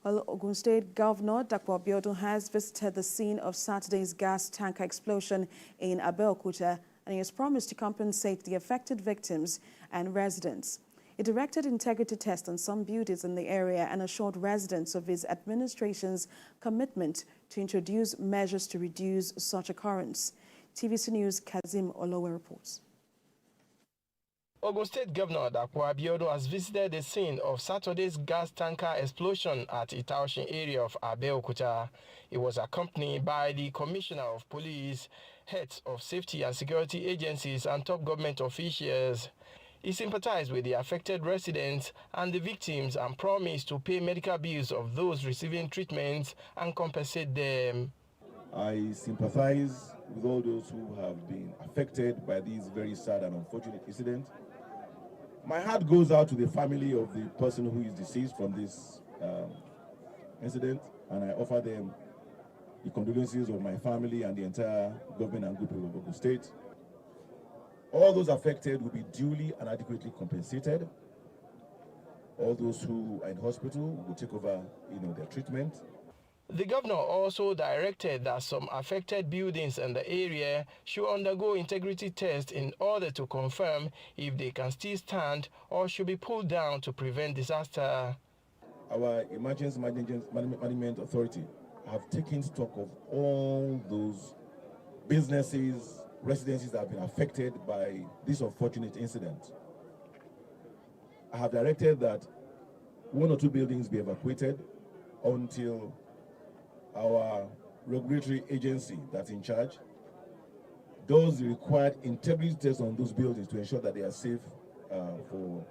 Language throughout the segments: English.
Well, Ogun State Governor Dapo Abiodun has visited the scene of Saturday's gas tanker explosion in Abeokuta, and he has promised to compensate the affected victims and residents. He directed integrity tests on some buildings in the area and assured residents of his administration's commitment to introduce measures to reduce such occurrence. TVC News' Kazim Olowe reports. Ogun State Governor Dapo Abiodun has visited the scene of Saturday's gas tanker explosion at Itaoshin area of Abeokuta. He was accompanied by the Commissioner of Police, heads of safety and security agencies and top government officials. He sympathized with the affected residents and the victims and promised to pay medical bills of those receiving treatment and compensate them. I sympathize with all those who have been affected by this very sad and unfortunate incident. My heart goes out to the family of the person who is deceased from this incident, and I offer them the condolences of my family and the entire government and group of Ogun State. All those affected will be duly and adequately compensated. All those who are in hospital will take over, their treatment. The governor also directed that some affected buildings in the area should undergo integrity tests in order to confirm if they can still stand or should be pulled down to prevent disaster. Our Emergency Management Authority have taken stock of all those businesses, residences that have been affected by this unfortunate incident. I have directed that 1 or 2 buildings be evacuated until our regulatory agency that's in charge does the required integrity tests on those buildings to ensure that they are safe for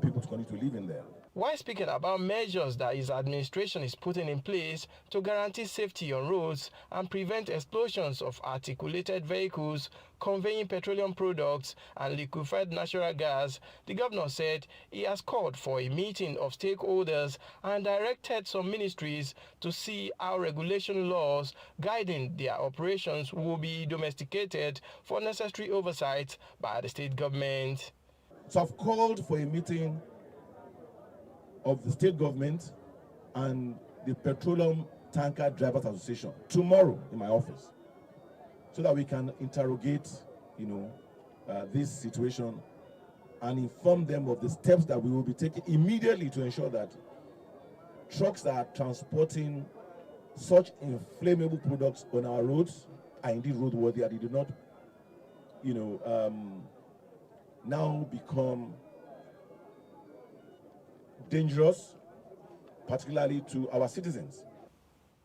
people to continue to live in there. While speaking about measures that his administration is putting in place to guarantee safety on roads and prevent explosions of articulated vehicles conveying petroleum products and liquefied natural gas, the governor said he has called for a meeting of stakeholders and directed some ministries to see how regulation laws guiding their operations will be domesticated for necessary oversight by the state government. So I've called for a meeting of the state government and the Petroleum Tanker Drivers Association tomorrow in my office, so that we can interrogate, this situation and inform them of the steps that we will be taking immediately to ensure that trucks that are transporting such inflammable products on our roads are indeed roadworthy and they do not, now become dangerous, particularly to our citizens.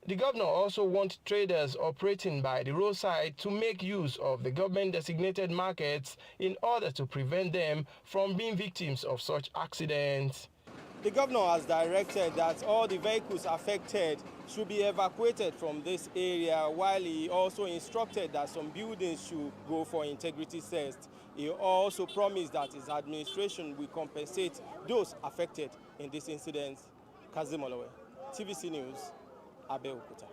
The governor also wants traders operating by the roadside to make use of the government-designated markets in order to prevent them from being victims of such accidents. The governor has directed that all the vehicles affected should be evacuated from this area, while he also instructed that some buildings should go for integrity tests. He also promised that his administration will compensate those affected in this incident. Kazim Olowe, TVC News, Abeokuta.